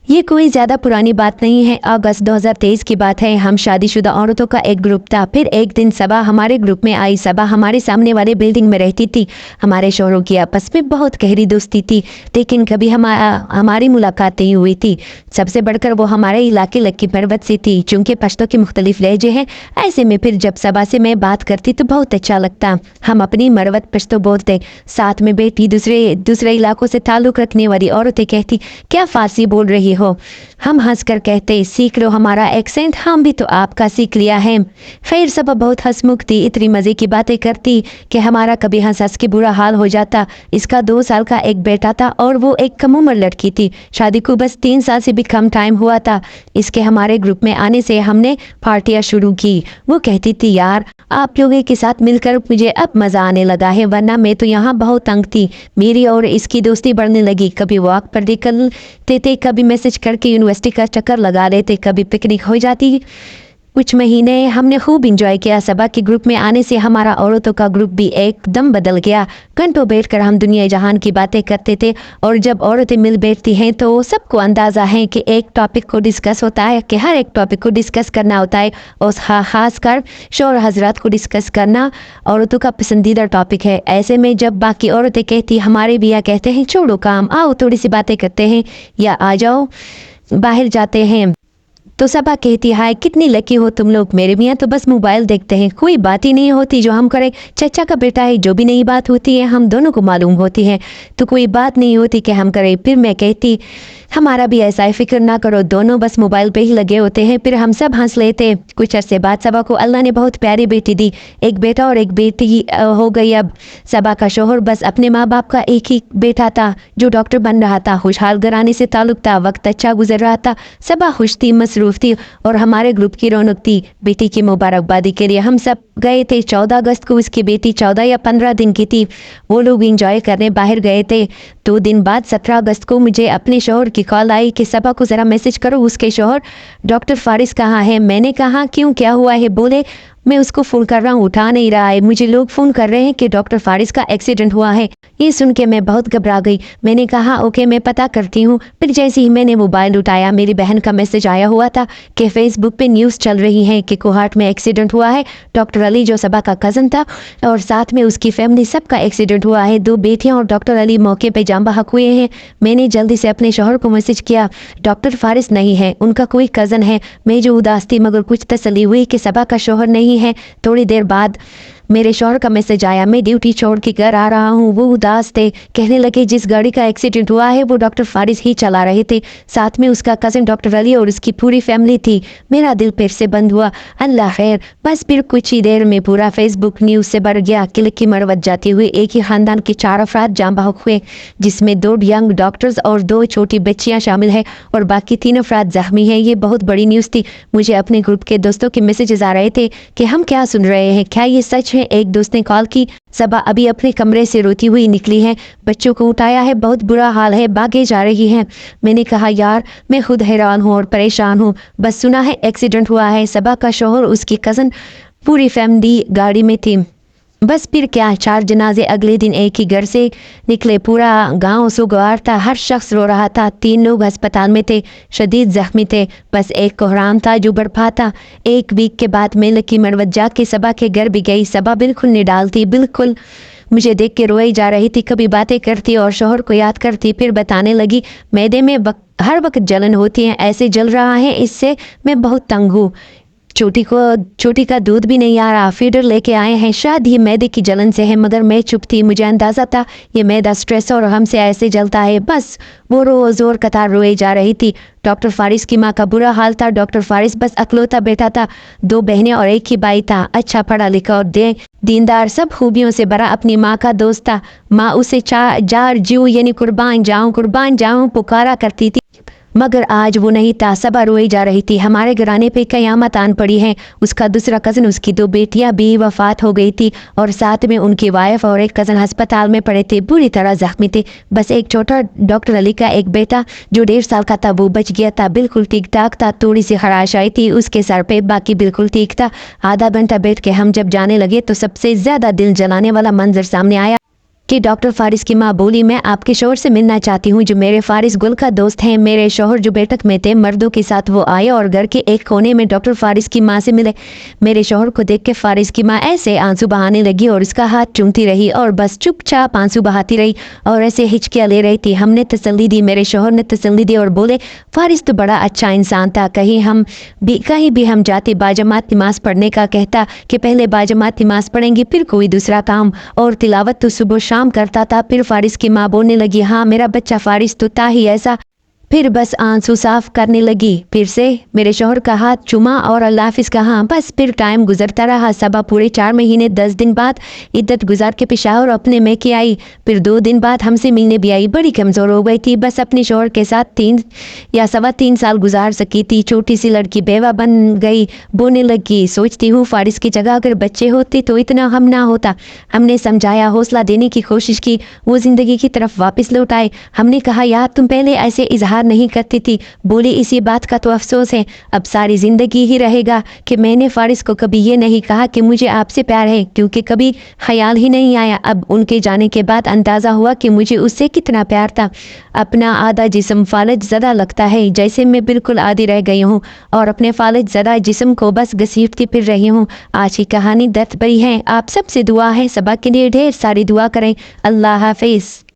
ये कोई ज़्यादा पुरानी बात नहीं है, अगस्त 2023 की बात है। हम शादीशुदा औरतों का एक ग्रुप था। फिर एक दिन सबा हमारे ग्रुप में आई। सबा हमारे सामने वाले बिल्डिंग में रहती थी। हमारे शौहरों की आपस में बहुत गहरी दोस्ती थी, लेकिन कभी हमारी मुलाकात नहीं हुई थी। सबसे बढ़कर वो हमारे इलाके लक्की पर्वत से थी। चूँकि पश्तो के मुख्तलिफ लहजे हैं, ऐसे में फिर जब सबा से मैं बात करती तो बहुत अच्छा लगता। हम अपनी मरवत पश्तो बोलते। साथ में बैठी दूसरे इलाकों से ताल्लुक़ रखने वाली औरतें कहती, क्या फारसी बोल रही हो? हम हंसकर कहते, सीख लो हमारा एक्सेंट, हम भी तो आपका सीख लिया है। खैर सबा बहुत हंसमुख थी, इतनी मज़े की बातें करती कि हमारा कभी हंस हंस के बुरा हाल हो जाता। इसका 2 साल का एक बेटा था और वो एक कम उम्र लड़की थी। शादी को बस 3 साल से भी कम टाइम हुआ था। इसके हमारे ग्रुप में आने से हमने पार्टियाँ शुरू की। वो कहती थी, यार आप लोगों के साथ मिलकर मुझे अब मज़ा आने लगा है, वरना मैं तो यहाँ बहुत तंग थी। मेरी और इसकी दोस्ती बढ़ने लगी। कभी वॉक पर निकलते थे, कभी मैसेज करके यूनिवर्सिटी का चक्कर लगा लेते, कभी पिकनिक हो जाती। कुछ महीने हमने खूब इंजॉय किया। सबा के ग्रुप में आने से हमारा औरतों का ग्रुप भी एकदम बदल गया। घंटों बैठकर हम दुनिया जहान की बातें करते थे, और जब औरतें मिल बैठती हैं तो सबको अंदाज़ा है कि एक टॉपिक को डिस्कस होता है, कि हर एक टॉपिक को डिस्कस करना होता है, और ख़ास कर शौहर हजरात को डिस्कस करना औरतों का पसंदीदा टॉपिक है। ऐसे में जब बाकी औरतें कहती, हमारे भी या कहते हैं छोड़ो काम, आओ थोड़ी सी बातें करते हैं, या आ जाओ बाहर जाते हैं, तो सबा कहती, हाय कितनी लकी हो तुम लोग, मेरे मियाँ तो बस मोबाइल देखते हैं, कोई बात ही नहीं होती जो हम करें। चचा का बेटा है, जो भी नई बात होती है हम दोनों को मालूम होती है, तो कोई बात नहीं होती कि हम करें। फिर मैं कहती, हमारा भी ऐसा है, फिक्र ना करो, दोनों बस मोबाइल पे ही लगे होते हैं। फिर हम सब हंस लेते। कुछ अरसे बाद सबा को अल्लाह ने बहुत प्यारी बेटी दी, एक बेटा और एक बेटी हो गई। अब सबा का शोहर बस अपने माँ बाप का एक ही बेटा था जो डॉक्टर बन रहा था। खुशहाल घराने से ताल्लुक था, वक्त अच्छा गुजर रहा था। सबा खुश थी, मसरूफ थी, और हमारे ग्रुप की रौनक थी। बेटी की मुबारकबादी के लिए हम सब गए थे। 14 अगस्त को उसकी बेटी 14 या 15 दिन की थी। वो लोग इंजॉय करने बाहर गए थे। 2 दिन बाद 17 अगस्त को मुझे अपने शौहर की कॉल आई कि सबा को ज़रा मैसेज करो, उसके शौहर डॉक्टर फारिस कहाँ है। मैंने कहा, क्यों, क्या हुआ है? बोले, मैं उसको फ़ोन कर रहा हूँ, उठा नहीं रहा है। मुझे लोग फ़ोन कर रहे हैं कि डॉक्टर फारिस का एक्सीडेंट हुआ है। ये सुन के मैं बहुत घबरा गई। मैंने कहा, ओके मैं पता करती हूँ। फिर जैसे ही मैंने मोबाइल उठाया, मेरी बहन का मैसेज आया हुआ था कि फ़ेसबुक पे न्यूज़ चल रही है कि कोहाट में एक्सीडेंट हुआ है। डॉक्टर अली जो सबा का कज़न था और साथ में उसकी फैमिली, सबका एक्सीडेंट हुआ है। 2 बेटियाँ और डॉक्टर अली मौके पर जान बहक हुए हैं। मैंने जल्दी से अपने शौहर को मैसेज किया, डॉक्टर फारिस नहीं है, उनका कोई कज़न है। मैं जो उदास थी, मगर कुछ तसल्ली हुई कि सबा का शौहर नहीं है। थोड़ी देर बाद मेरे शौहर का मैसेज आया, मैं ड्यूटी छोड़ के घर आ रहा हूँ। वो उदास थे, कहने लगे जिस गाड़ी का एक्सीडेंट हुआ है वो डॉक्टर फारिस ही चला रहे थे, साथ में उसका कज़न डॉक्टर अली और उसकी पूरी फैमिली थी। मेरा दिल फिर से बंद हुआ। अल्लाह खैर। बस फिर कुछ ही देर में पूरा फेसबुक न्यूज़ से भर गया। किले की मरवत जाते हुए एक ही ख़ानदान के 4 अफराद जान बहक हुए, जिसमें 2 यंग डॉक्टर्स और 2 छोटी बच्चियाँ शामिल हैं, और बाकी 3 अफराद जख्मी हैं। ये बहुत बड़ी न्यूज़ थी। मुझे अपने ग्रुप के दोस्तों के मैसेजेस आ रहे थे कि हम क्या सुन रहे हैं, क्या ये सच है? एक दोस्त ने कॉल की, सबा अभी अपने कमरे से रोती हुई निकली है, बच्चों को उठाया है, बहुत बुरा हाल है, भागे जा रही है। मैंने कहा, यार मैं खुद हैरान हूँ और परेशान हूँ, बस सुना है एक्सीडेंट हुआ है। सबा का शौहर, उसकी कज़न, पूरी फैमिली गाड़ी में थी। बस फिर क्या, 4 जनाजे अगले दिन एक ही घर से निकले। पूरा गांव सुगवार था, हर शख्स रो रहा था। 3 लोग अस्पताल में थे, शदीद जख्मी थे। बस एक कोहराम था जो बर्फा था। 1 वीक के बाद मैं लकी मरवत जाके सबा के घर भी गई। सबा बिल्कुल निडाल थी, बिल्कुल मुझे देख के रोई जा रही थी। कभी बातें करती और शौहर को याद करती। फिर बताने लगी, मैदे में हर वक्त जलन होती है, ऐसे जल रहा है, इससे मैं बहुत तंग हूँ। छोटी का दूध भी नहीं आ रहा, फीडर लेके आए हैं, शायद ये मैदे की जलन से है। मगर मैं चुप थी, मुझे अंदाज़ा था ये मैदा स्ट्रेस और हमसे ऐसे जलता है। बस वो रोज़ और कतार रोए जा रही थी। डॉक्टर फारिस की माँ का बुरा हाल था। डॉक्टर फारिस बस अकलौता बेटा था, 2 बहनें और एक ही भाई था। अच्छा पढ़ा लिखा और दीनदार, सब खूबियों से भरा, अपनी माँ का दोस्त था। माँ उसे जार जीव यानी कुर्बान जाऊँ पुकारा करती थी, मगर आज वो नहीं था। सबा रोई जा रही थी। हमारे घराने पे कयामत आन पड़ी है। उसका दूसरा कज़न, उसकी 2 बेटियां भी वफात हो गई थी, और साथ में उनकी वाइफ और एक कज़न अस्पताल में पड़े थे, बुरी तरह जख्मी थे। बस एक छोटा डॉक्टर अली का एक बेटा जो 1.5 साल का था, वो बच गया था, बिल्कुल ठीक ठाक था। थोड़ी सी खराश आई थी उसके सर पे, बाकी बिल्कुल ठीक था। आधा घंटा बैठ के हम जब जाने लगे तो सबसे ज़्यादा दिल जलाने वाला मंजर सामने आया। کہ ڈاکٹر فارس کی ماں بولی میں آپ کے شوہر سے ملنا چاہتی ہوں جو میرے فارس گل کا دوست ہیں۔ میرے شوہر جو بیٹھک میں تھے مردوں کے ساتھ وہ آئے اور گھر کے ایک کونے میں ڈاکٹر فارس کی ماں سے ملے۔ میرے شوہر کو دیکھ کے فارس کی ماں ایسے آنسو بہانے لگی اور اس کا ہاتھ چومتی رہی اور بس چپ چاپ آنسو بہاتی رہی اور ایسے ہچکیاں لے رہی تھی۔ ہم نے تسلی دی، میرے شوہر نے تسلی دی اور بولے فارس تو بڑا اچھا انسان تھا، کہیں بھی ہم جاتے باجماعت نماز پڑھنے کا کہتا کہ پہلے باجماعت نماز پڑھیں گے پھر کوئی دوسرا کام، اور تلاوت تو صبح شام کرتا تھا۔ پھر فارس کی ماں بولنے لگی ہاں میرا بچہ فارس تو تھا ہی ایسا، پھر بس آنسو صاف کرنے لگی۔ پھر سے میرے شوہر کا ہاتھ چوما اور اللہ حافظ کہا، بس پھر ٹائم گزرتا رہا۔ صبح پورے 4 مہینے 10 دن بعد عدت گزار کے پشاور اپنے میں کے آئی، پھر 2 دن بعد ہم سے ملنے بھی آئی۔ بڑی کمزور ہو گئی تھی، بس اپنے شوہر کے ساتھ 3 یا 3.25 سال گزار سکی تھی۔ چھوٹی سی لڑکی بیوہ بن گئی، بونے لگی سوچتی ہوں فارس کی جگہ اگر بچے ہوتے تو اتنا غم نہ ہوتا۔ ہم نے سمجھایا، حوصلہ دینے کی کوشش کی، وہ زندگی کی طرف واپس لوٹ آئے۔ ہم نے کہا یار تم پہلے ایسے اظہار نہیں کرتی تھی، بولی اسی بات کا تو افسوس ہے، اب ساری زندگی ہی رہے گا کہ میں نے فارس کو کبھی یہ نہیں کہا کہ مجھے آپ سے پیار ہے، کیونکہ کبھی خیال ہی نہیں آیا۔ اب ان کے جانے کے بعد اندازہ ہوا کہ مجھے اس سے کتنا پیار تھا۔ اپنا آدھا جسم فالج زدہ لگتا ہے، جیسے میں بالکل آدھی رہ گئی ہوں اور اپنے فالج زدہ جسم کو بس گھسیٹتی پھر رہی ہوں۔ آج کی کہانی درد بھری ہے، آپ سب سے دعا ہے صبا کے لیے ڈھیر ساری دعا کریں۔ اللہ حافظ۔